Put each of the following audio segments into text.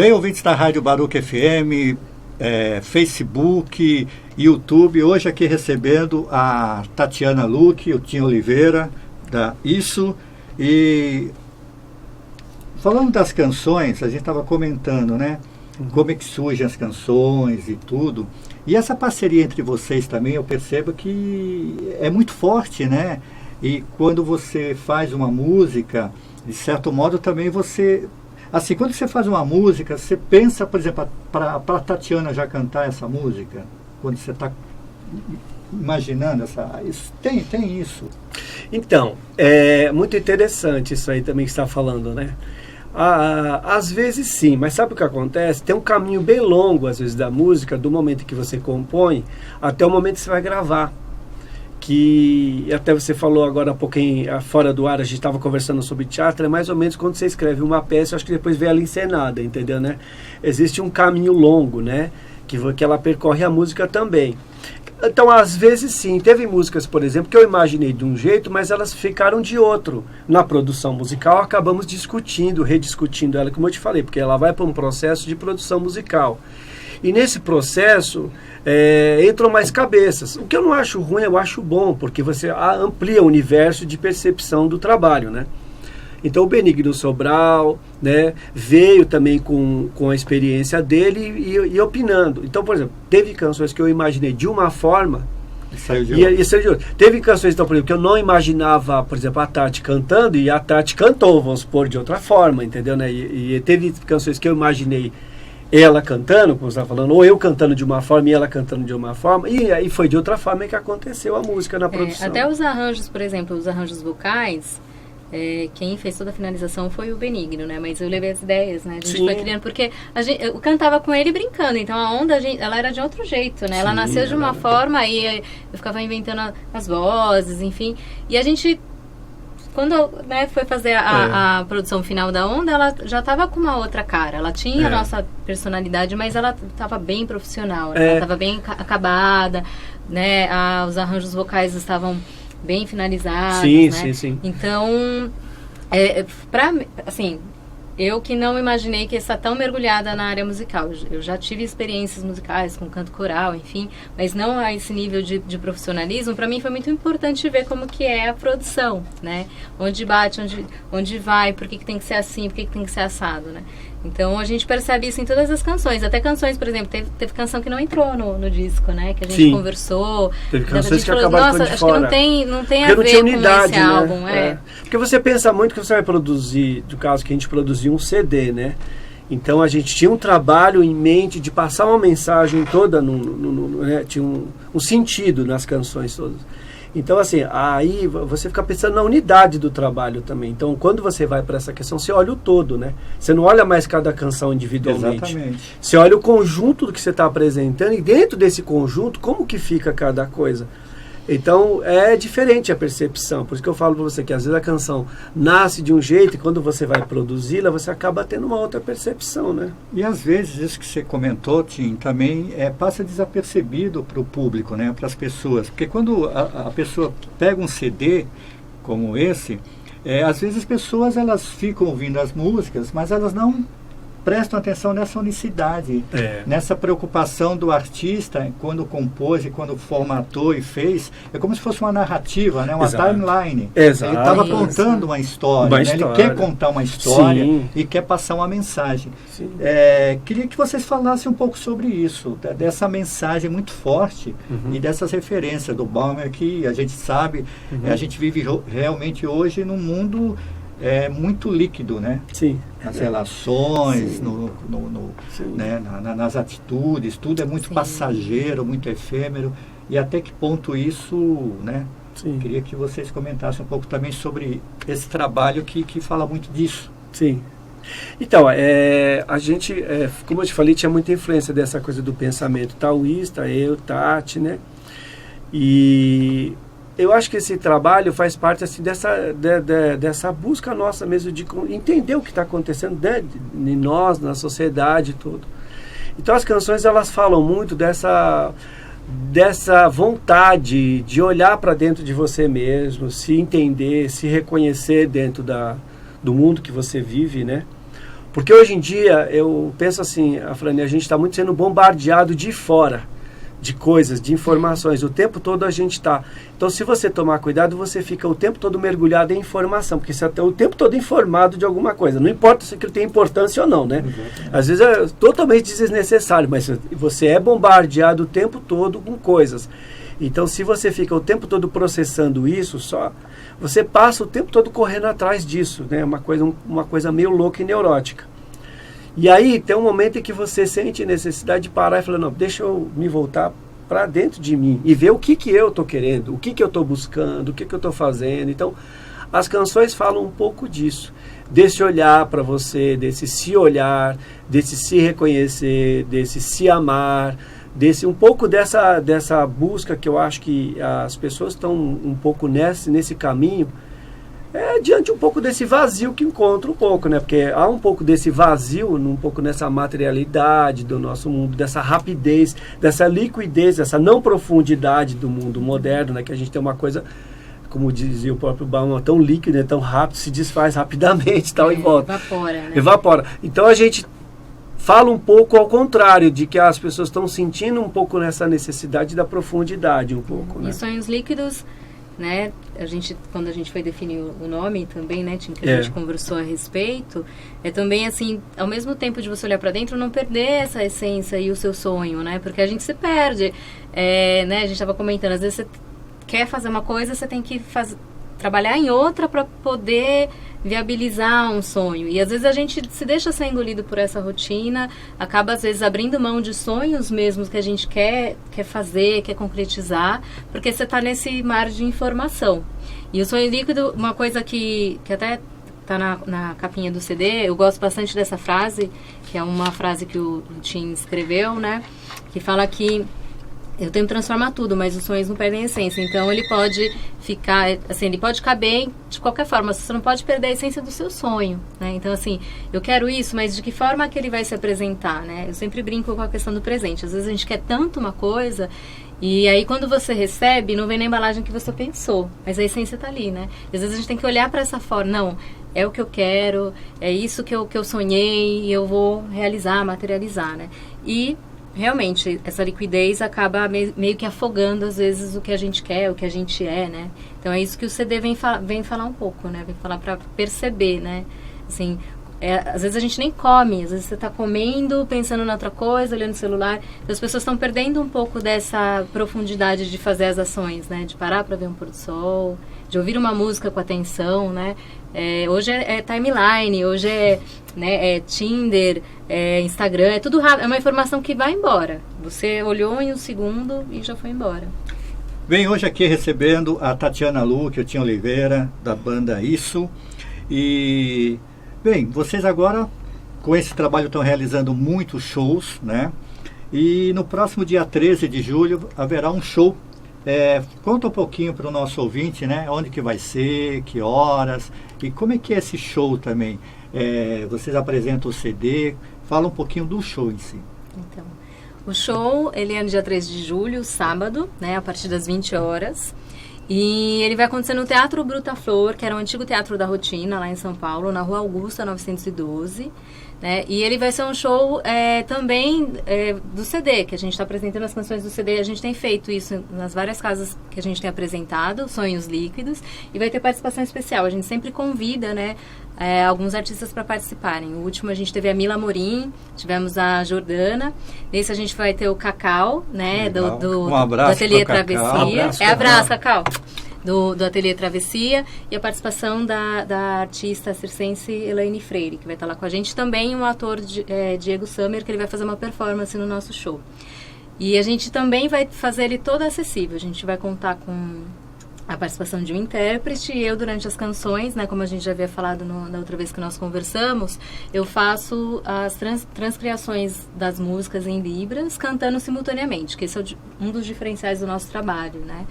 Bem, ouvintes da Rádio Baruch FM, Facebook, YouTube, hoje aqui recebendo a Tatiana Luque, o Tim Oliveira, da Isso. E falando das canções, a gente estava comentando, né? Como é que surgem as canções e tudo. E essa parceria entre vocês também, eu percebo que é muito forte, né? E quando você faz uma música, de certo modo também você... Assim, quando você faz uma música, você pensa, por exemplo, para a Tatiana já cantar essa música? Quando você está imaginando isso, tem isso. Então, é muito interessante isso aí também que você está falando, né? Às vezes sim, mas sabe o que acontece? Tem um caminho bem longo, às vezes, da música, do momento que você compõe até o momento que você vai gravar. Que até você falou agora um pouquinho fora do ar, a gente estava conversando sobre teatro, é mais ou menos quando você escreve uma peça, acho que depois vem ela encenada, entendeu, né? Existe um caminho longo, né? Que ela percorre a música também. Então, às vezes sim, teve músicas, por exemplo, que eu imaginei de um jeito, mas elas ficaram de outro. Na produção musical, acabamos discutindo, rediscutindo ela, como eu te falei, porque ela vai para um processo de produção musical. E nesse processo, entram mais cabeças. O que eu não acho ruim, eu acho bom, porque você amplia o universo de percepção do trabalho, né? Então o Benigno Sobral, né, veio também com a experiência dele e opinando. Então, por exemplo, teve canções que eu imaginei de uma forma e saiu de outra. Teve canções, então, por exemplo, que eu não imaginava, por exemplo, a Tati cantando e a Tati cantou, vamos supor, de outra forma, entendeu? Né? E teve canções que eu imaginei ela cantando, como você está falando, ou eu cantando de uma forma e ela cantando de uma forma, e aí foi de outra forma que aconteceu a música na produção. Até os arranjos, por exemplo, os arranjos vocais, quem fez toda a finalização foi o Benigno, né? Mas eu levei as ideias, né? A gente foi criando, porque eu cantava com ele brincando, então a onda, ela era de outro jeito, né? Ela nasceu de uma forma, e eu ficava inventando as vozes, enfim, e a gente... Quando foi fazer a produção final da onda, ela já estava com uma outra cara. Ela tinha a nossa personalidade, mas ela estava bem profissional. Ela estava bem acabada, né? Os arranjos vocais estavam bem finalizados, né? Sim. Então, assim, eu que não imaginei que ia estar tão mergulhada na área musical. Eu já tive experiências musicais com canto coral, enfim, mas não a esse nível de profissionalismo. Para mim foi muito importante ver como que é a produção, né? Onde bate, onde vai, por que tem que ser assim, por que tem que ser assado, né? Então a gente percebe isso em todas as canções. Até canções, por exemplo, teve canção que não entrou no disco, né? Que a gente conversou. Teve canções que acabaram ficando de fora. Acho que não tem a ver unidade, com esse álbum. Porque você pensa muito que você vai produzir, no caso que a gente produziu um CD, né? Então a gente tinha um trabalho em mente de passar uma mensagem toda, né? Tinha um sentido nas canções todas. Então, assim, aí você fica pensando na unidade do trabalho também. Então, quando você vai para essa questão, você olha o todo, né? Você não olha mais cada canção individualmente. Exatamente. Você olha o conjunto do que você está apresentando e dentro desse conjunto, como que fica cada coisa. Então, é diferente a percepção. Por isso que eu falo para você que às vezes a canção nasce de um jeito e quando você vai produzi-la, você acaba tendo uma outra percepção, né? E às vezes isso que você comentou, Tim, também passa desapercebido para o público, né? Para as pessoas. Porque quando a pessoa pega um CD como esse, às vezes as pessoas elas ficam ouvindo as músicas, mas elas não prestam atenção nessa unicidade, nessa preocupação do artista quando compôs e quando formatou e fez. É como se fosse uma narrativa, né? Uma timeline. Exato. Ele estava contando uma história, né? Ele quer contar uma história e quer passar uma mensagem. Queria que vocês falassem um pouco sobre isso, dessa mensagem muito forte e dessas referências do Baumer que a gente sabe, a gente vive realmente hoje num mundo muito líquido, né? Sim. Nas relações, né? Nas atitudes, tudo é muito passageiro, muito efêmero. E até que ponto isso, né? Queria que vocês comentassem um pouco também sobre esse trabalho que fala muito disso. Sim. Então, a gente, como eu te falei, tinha muita influência dessa coisa do pensamento taoísta, Tati, né? E eu acho que esse trabalho faz parte assim, dessa busca nossa mesmo de entender o que está acontecendo em nós, na sociedade e tudo. Então as canções elas falam muito dessa vontade de olhar para dentro de você mesmo, se entender, se reconhecer dentro do mundo que você vive, né? Porque hoje em dia, eu penso assim, Afrânia, a gente está muito sendo bombardeado de fora, de coisas, de informações. O tempo todo a gente está. Então, se você tomar cuidado, você fica o tempo todo mergulhado em informação, porque você está o tempo todo informado de alguma coisa. Não importa se aquilo tem importância ou não, né? Às vezes é totalmente desnecessário, mas você é bombardeado o tempo todo com coisas. Então, se você fica o tempo todo processando isso, você passa o tempo todo correndo atrás disso, né? Uma coisa meio louca e neurótica. E aí tem um momento em que você sente necessidade de parar e falar, não, deixa eu me voltar para dentro de mim e ver o que eu estou querendo, o que eu estou buscando, o que eu estou fazendo. Então, as canções falam um pouco disso, desse olhar para você, desse se olhar, desse se reconhecer, desse se amar, um pouco dessa busca que eu acho que as pessoas estão um pouco nesse caminho, diante um pouco desse vazio que encontra um pouco, né? Porque há um pouco desse vazio, um pouco nessa materialidade do nosso mundo, dessa rapidez, dessa liquidez, dessa não profundidade do mundo moderno, né? Que a gente tem uma coisa, como dizia o próprio Bauman, tão líquida, tão rápido, se desfaz rapidamente, tal, e volta. Evapora, né? Evapora. Então a gente fala um pouco ao contrário, de que as pessoas estão sentindo um pouco nessa necessidade da profundidade, um pouco, né? E sonhos líquidos, né? Quando a gente foi definir o nome também, né, Tim, que a gente conversou a respeito, também assim, ao mesmo tempo de você olhar para dentro, não perder essa essência e o seu sonho, né? Porque a gente se perde, né? A gente estava comentando, às vezes você quer fazer uma coisa, você tem que trabalhar em outra para poder viabilizar um sonho. E às vezes a gente se deixa ser engolido por essa rotina, acaba às vezes abrindo mão de sonhos mesmos que a gente quer fazer, quer concretizar, porque você está nesse mar de informação. E o sonho líquido, uma coisa que até está na capinha do CD, eu gosto bastante dessa frase, que é uma frase que o Tim escreveu, né? Que fala que eu tenho que transformar tudo, mas os sonhos não perdem a essência. Então, ele pode ficar, assim, ele pode caber de qualquer forma. Você não pode perder a essência do seu sonho, né? Então, assim, eu quero isso, mas de que forma que ele vai se apresentar, né? Eu sempre brinco com a questão do presente. Às vezes a gente quer tanto uma coisa, e aí quando você recebe, não vem na embalagem que você pensou, mas a essência tá ali, né? E às vezes a gente tem que olhar para essa forma, não, é o que eu quero, é isso que eu sonhei, e eu vou realizar, materializar, né? E realmente, essa liquidez acaba meio que afogando, às vezes, o que a gente quer, o que a gente é, né? Então, é isso que o CD vem falar um pouco, né? Vem falar para perceber, né? Assim, às vezes a gente nem come, às vezes você está comendo, pensando em outra coisa, olhando o celular. Então, as pessoas estão perdendo um pouco dessa profundidade de fazer as ações, né? De parar para ver um pôr do sol, de ouvir uma música com atenção, né? Hoje é timeline, hoje é Tinder, Instagram, é tudo rápido, é uma informação que vai embora. Você olhou em um segundo e já foi embora. Bem, hoje aqui recebendo a Tatiana Luque, o Tim Oliveira, da banda Isso. E, bem, vocês agora, com esse trabalho, estão realizando muitos shows, né? E no próximo dia 13 de julho haverá um show. Conta um pouquinho para o nosso ouvinte, né? Onde que vai ser, que horas e como é que é esse show também. Vocês apresentam o CD, fala um pouquinho do show em si. Então, o show, ele é no dia 3 de julho, sábado, né? A partir das 20 horas. E ele vai acontecer no Teatro Bruta Flor, que era o antigo Teatro da Rotina, lá em São Paulo, na Rua Augusta, 912. Né? E ele vai ser um show também do CD, que a gente está apresentando as canções do CD. A gente tem feito isso nas várias casas que a gente tem apresentado, Sonhos Líquidos, e vai ter participação especial. A gente sempre convida, né, alguns artistas para participarem. O último a gente teve a Mila Amorim, tivemos a Jordana. Nesse a gente vai ter o Cacau, né, do Ateliê Travessia. Abraço, Cacau. Do Ateliê Travessia, e a participação da artista circense Elaine Freire, que vai estar lá com a gente. Também um ator, Diego Summer, que ele vai fazer uma performance no nosso show. E a gente também vai fazer ele todo acessível. A gente vai contar com a participação de um intérprete, e eu, durante as canções, né, como a gente já havia falado na outra vez que nós conversamos, eu faço as transcriações das músicas em Libras, cantando simultaneamente, que esse é um dos diferenciais do nosso trabalho, né?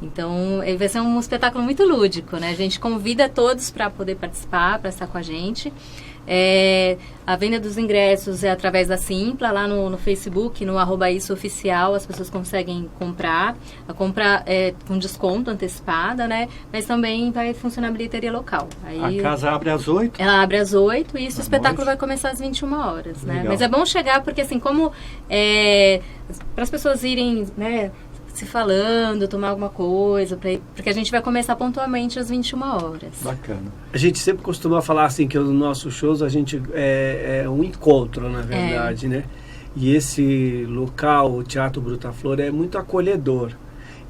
Então, vai ser um espetáculo muito lúdico, né? A gente convida todos para poder participar, para estar com a gente. A venda dos ingressos é através da Simpla, lá no Facebook, no @issuoficial, as pessoas conseguem comprar. A compra é com desconto antecipada, né? Mas também vai funcionar a bilheteria local. Aí, a casa abre às 8? Ela abre às 8 e o espetáculo noite. vai começar às 21 horas, né? Legal. Mas é bom chegar porque, assim, como para as pessoas irem, né, se falando, tomar alguma coisa, porque a gente vai começar pontualmente às 21 horas. Bacana. A gente sempre costuma falar assim que os nossos shows a gente é um encontro, na verdade, né? E esse local, o Teatro Bruta Flor, é muito acolhedor.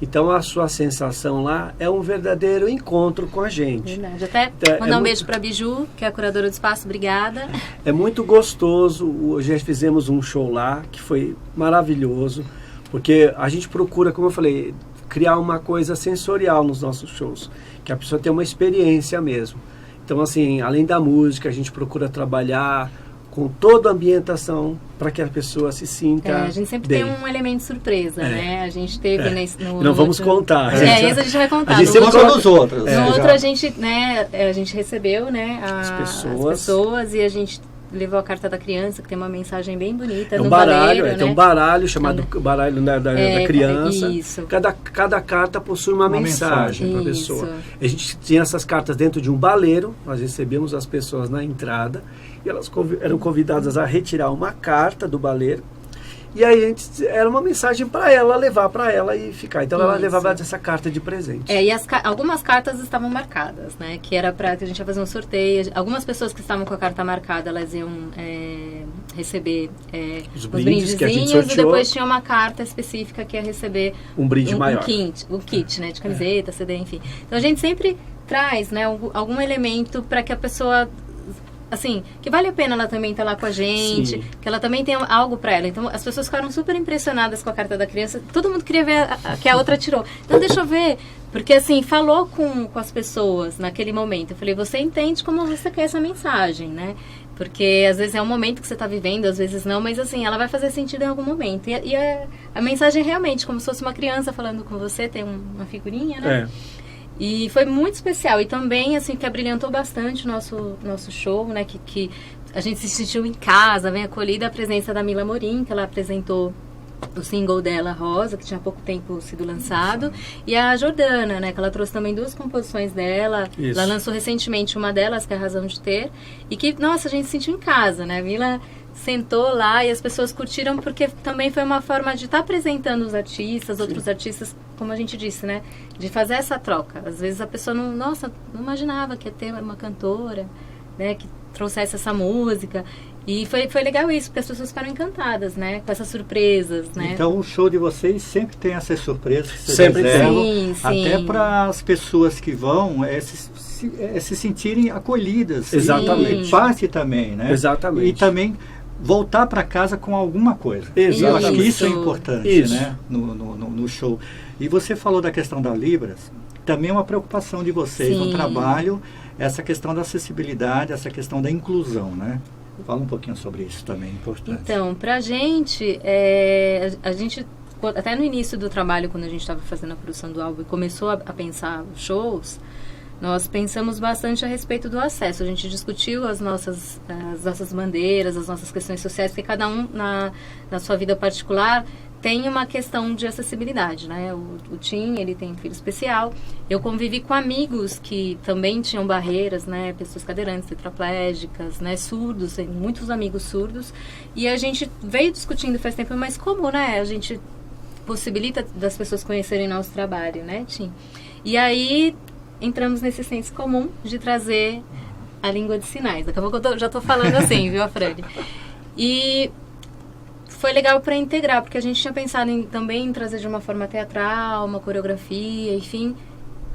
Então a sua sensação lá é um verdadeiro encontro com a gente. Verdade. Até mandar um beijo para a Biju, que é a curadora do espaço. Obrigada. É muito gostoso. Já fizemos um show lá que foi maravilhoso. Porque a gente procura, como eu falei, criar uma coisa sensorial nos nossos shows, que a pessoa tenha uma experiência mesmo. Então, assim, além da música, a gente procura trabalhar com toda a ambientação para que a pessoa se sinta a gente sempre bem. tem um elemento surpresa, né? A gente teve Não vamos contar. Esse a gente vai contar. A gente sempre conta dos outros. No outro a gente recebeu, né, as pessoas e a gente levou a carta da criança, que tem uma mensagem bem bonita no baralho, baleiro, né? Tem um baralho chamado baralho da criança. Isso. Cada carta possui uma mensagem para a pessoa. A gente tinha essas cartas dentro de um baleiro, nós recebemos as pessoas na entrada e elas eram convidadas a retirar uma carta do baleiro. E aí era uma mensagem para ela, levar para ela e ficar. Então ela levava essa carta de presente. E algumas cartas estavam marcadas, né? Que era para que a gente ia fazer um sorteio. Algumas pessoas que estavam com a carta marcada, elas iam receber os brindezinhos que a gente e depois tinha uma carta específica que ia receber um brinde maior. Um kit, né? De camiseta, CD, enfim. Então a gente sempre traz, né? Algum elemento para que a pessoa, assim, que vale a pena ela também estar lá com a gente, que ela também tenha algo para ela. Então, as pessoas ficaram super impressionadas com a carta da criança. Todo mundo queria ver que a outra tirou. Então, deixa eu ver. Porque, assim, falou com as pessoas naquele momento. Eu falei, você entende como você quer essa mensagem, né? Porque, às vezes, é um momento que você está vivendo, às vezes não. Mas, assim, ela vai fazer sentido em algum momento. E a mensagem realmente, como se fosse uma criança falando com você, tem uma figurinha, né? E foi muito especial. E também, assim, que abrilhantou bastante o nosso show, né? Que a gente se sentiu em casa, bem acolhida, a presença da Mila Morim, que ela apresentou o single dela, Rosa, que tinha pouco tempo sido lançado. E a Jordana, né? Que ela trouxe também 2 composições dela. Isso. Ela lançou recentemente uma delas, que é a Razão de Ter. E que, nossa, a gente se sentiu em casa, né? A Mila sentou lá e as pessoas curtiram porque também foi uma forma de estar apresentando os artistas, outros artistas, como a gente disse, né? De fazer essa troca. Às vezes a pessoa não imaginava que ia ter uma cantora, né? Que trouxesse essa música. E foi legal isso, porque as pessoas ficaram encantadas, né? Com essas surpresas, né? Então o show de vocês sempre tem essas surpresas que vocês sempre reservam, sim. até para as pessoas que vão se sentirem acolhidas. Exatamente. E parte também, né? Exatamente. E também voltar para casa com alguma coisa. Exatamente. Eu acho que isso é importante, Isso. né? No show. E você falou da questão da Libras, também é uma preocupação de vocês no trabalho, essa questão da acessibilidade, essa questão da inclusão, né? Fala um pouquinho sobre isso também, é importante. Então, pra gente, a gente, até no início do trabalho, quando a gente estava fazendo a produção do álbum e começou a pensar os shows, nós pensamos bastante a respeito do acesso. A gente discutiu as nossas bandeiras, as nossas questões sociais, porque cada um, na sua vida particular, tem uma questão de acessibilidade, né? O Tim, ele tem um filho especial. Eu convivi com amigos que também tinham barreiras, né? Pessoas cadeirantes, tetraplégicas, né? Surdos, tem muitos amigos surdos. E a gente veio discutindo faz tempo, mas como, né? A gente possibilita das pessoas conhecerem nosso trabalho, né, Tim? E aí entramos nesse senso comum de trazer a língua de sinais. Daqui a pouco eu já estou falando assim, viu, Afrani? E foi legal para integrar, porque a gente tinha pensado também em trazer de uma forma teatral, uma coreografia, enfim.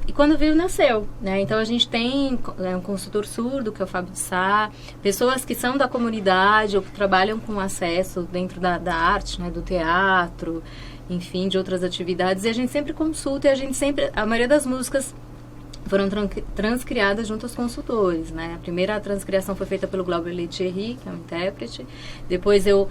E quando veio, nasceu, né? Então a gente tem um consultor surdo, que é o Fábio de Sá, pessoas que são da comunidade ou que trabalham com acesso dentro da arte, né? Do teatro, enfim, de outras atividades. E a gente sempre consulta e a maioria das músicas foram transcriadas junto aos consultores, né? A primeira transcriação foi feita pelo Glauber Lettieri, que é um intérprete. Depois eu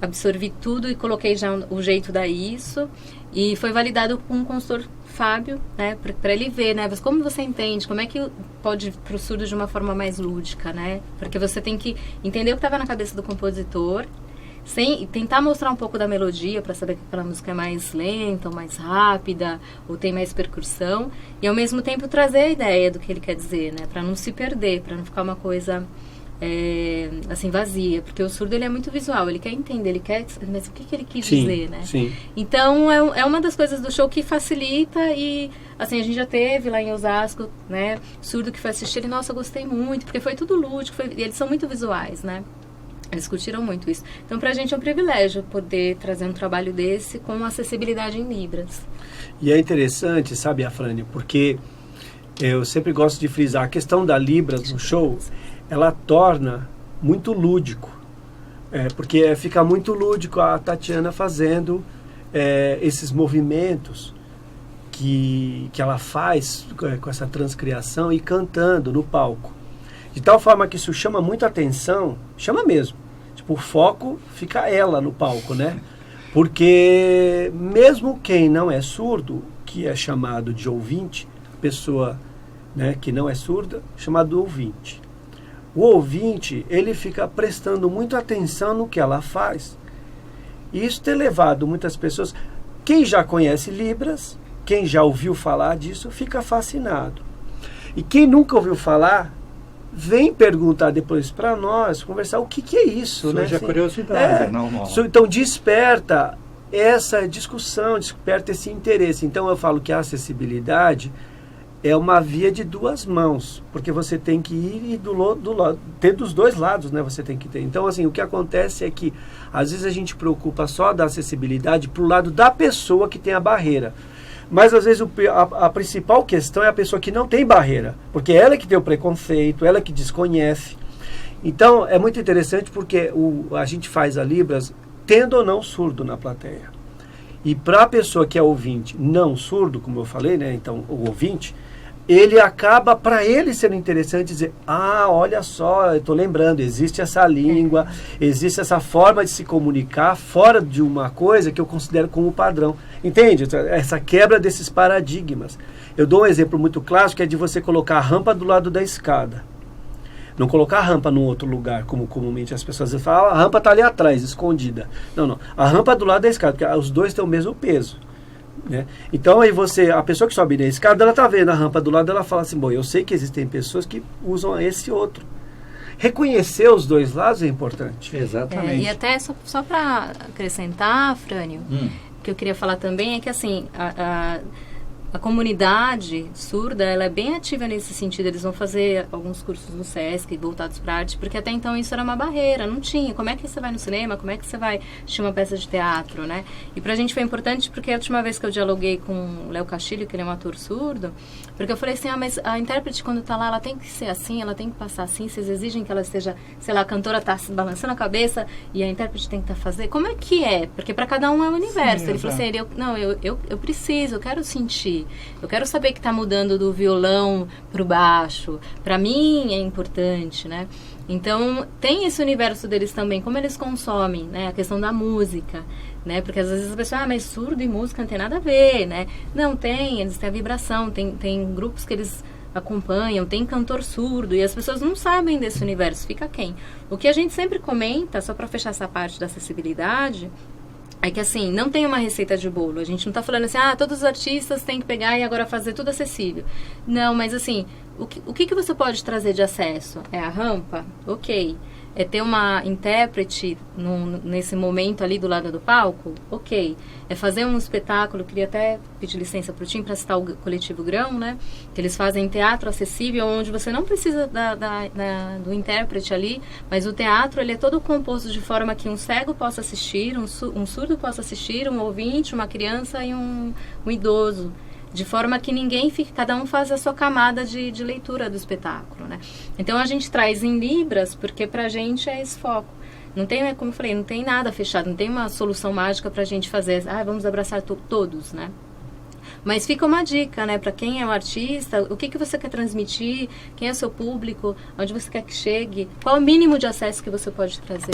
absorvi tudo e coloquei já o jeito da Isso. E foi validado com um consultor Fábio, né, para ele ver, né, como você entende, como é que pode para o surdo de uma forma mais lúdica, né, porque você tem que entender o que estava na cabeça do compositor, sem tentar mostrar um pouco da melodia para saber que aquela música é mais lenta, ou mais rápida, ou tem mais percussão, e ao mesmo tempo trazer a ideia do que ele quer dizer, né, para não se perder, para não ficar uma coisa assim, vazia, porque o surdo ele é muito visual, ele quer entender, ele quer, mas o que ele quis dizer, né? Sim. Então é uma das coisas do show que facilita, e assim, a gente já teve lá em Osasco, né, surdo que foi assistir, e nossa, gostei muito, porque foi tudo lúdico, e eles são muito visuais, né? Eles curtiram muito isso. Então, pra gente é um privilégio poder trazer um trabalho desse com acessibilidade em Libras. E é interessante, sabe, Afrânio, porque eu sempre gosto de frisar, a questão da Libras no show, ela torna muito lúdico, porque fica muito lúdico a Tatiana fazendo esses movimentos que ela faz com essa transcriação e cantando no palco. De tal forma que isso chama muita atenção, chama mesmo. Tipo, o foco fica ela no palco, né? Porque mesmo quem não é surdo, que é chamado de ouvinte, pessoa, né, que não é surda, chamado ouvinte. O ouvinte, ele fica prestando muita atenção no que ela faz. E isso tem levado muitas pessoas... Quem já conhece Libras, quem já ouviu falar disso, fica fascinado. E quem nunca ouviu falar, vem perguntar depois para nós, conversar o que é isso. Surge, né? a curiosidade, normal. Então desperta essa discussão, desperta esse interesse. Então eu falo que a acessibilidade é uma via de duas mãos, porque você tem que ir ter dos dois lados, né? Você tem que ter. Então, assim, o que acontece é que às vezes a gente preocupa só da acessibilidade pro lado da pessoa que tem a barreira. Mas às vezes a principal questão é a pessoa que não tem barreira, porque ela que tem o preconceito, ela que desconhece. Então é muito interessante porque a gente faz a Libras tendo ou não surdo na plateia. E para a pessoa que é ouvinte não surdo, como eu falei, né? Então o ouvinte, ele acaba, para ele ser interessante, dizer, olha só, eu estou lembrando, existe essa língua, existe essa forma de se comunicar fora de uma coisa que eu considero como padrão. Entende? Essa quebra desses paradigmas. Eu dou um exemplo muito clássico, que é de você colocar a rampa do lado da escada. Não colocar a rampa num outro lugar, como comumente as pessoas falam, a rampa está ali atrás, escondida. Não. A rampa do lado da escada, porque os dois têm o mesmo peso. Né? Então aí a pessoa que sobe na escada, ela está vendo a rampa do lado, ela fala assim, bom, eu sei que existem pessoas que usam esse outro. Reconhecer os dois lados é importante. Exatamente. E até só para acrescentar, Frânio, o que eu queria falar também é que assim, a comunidade surda, ela é bem ativa nesse sentido. Eles vão fazer alguns cursos no SESC voltados para arte, porque até então isso era uma barreira, não tinha. Como é que você vai no cinema? Como é que você vai assistir uma peça de teatro, né? E pra gente foi importante porque a última vez que eu dialoguei com o Léo Castilho, que ele é um ator surdo, porque eu falei assim, mas a intérprete quando tá lá, ela tem que ser assim, ela tem que passar assim, vocês exigem que ela esteja, sei lá, a cantora tá se balançando a cabeça e a intérprete tem que fazer. Como é que é? Porque para cada um é um universo. Sim, ele falou assim, eu preciso, eu quero sentir. Eu quero saber que está mudando do violão para o baixo. Para mim é importante, né? Então, tem esse universo deles também, como eles consomem, né? A questão da música, né? Porque às vezes a pessoa, mas surdo e música não tem nada a ver, né? Não, tem, eles têm a vibração, tem grupos que eles acompanham, tem cantor surdo, e as pessoas não sabem desse universo, fica quem? O que a gente sempre comenta, só para fechar essa parte da acessibilidade, é que assim, não tem uma receita de bolo. A gente não está falando assim, todos os artistas têm que pegar e agora fazer tudo acessível. Não, mas assim, o que você pode trazer de acesso? É a rampa? Ok. É ter uma intérprete nesse momento ali do lado do palco? Ok. É fazer um espetáculo, queria até pedir licença para o Tim para citar o Coletivo Grão, né? Que eles fazem teatro acessível, onde você não precisa do intérprete ali, mas o teatro ele é todo composto de forma que um cego possa assistir, um surdo possa assistir, um ouvinte, uma criança e um idoso. De forma que ninguém fique, cada um faz a sua camada de leitura do espetáculo, né? Então a gente traz em Libras, porque pra gente é esse foco. Não tem, como eu falei, não tem nada fechado, não tem uma solução mágica pra gente fazer, vamos abraçar todos, né? Mas fica uma dica, né? Pra quem é o artista, o que você quer transmitir, quem é o seu público, onde você quer que chegue, qual o mínimo de acesso que você pode trazer.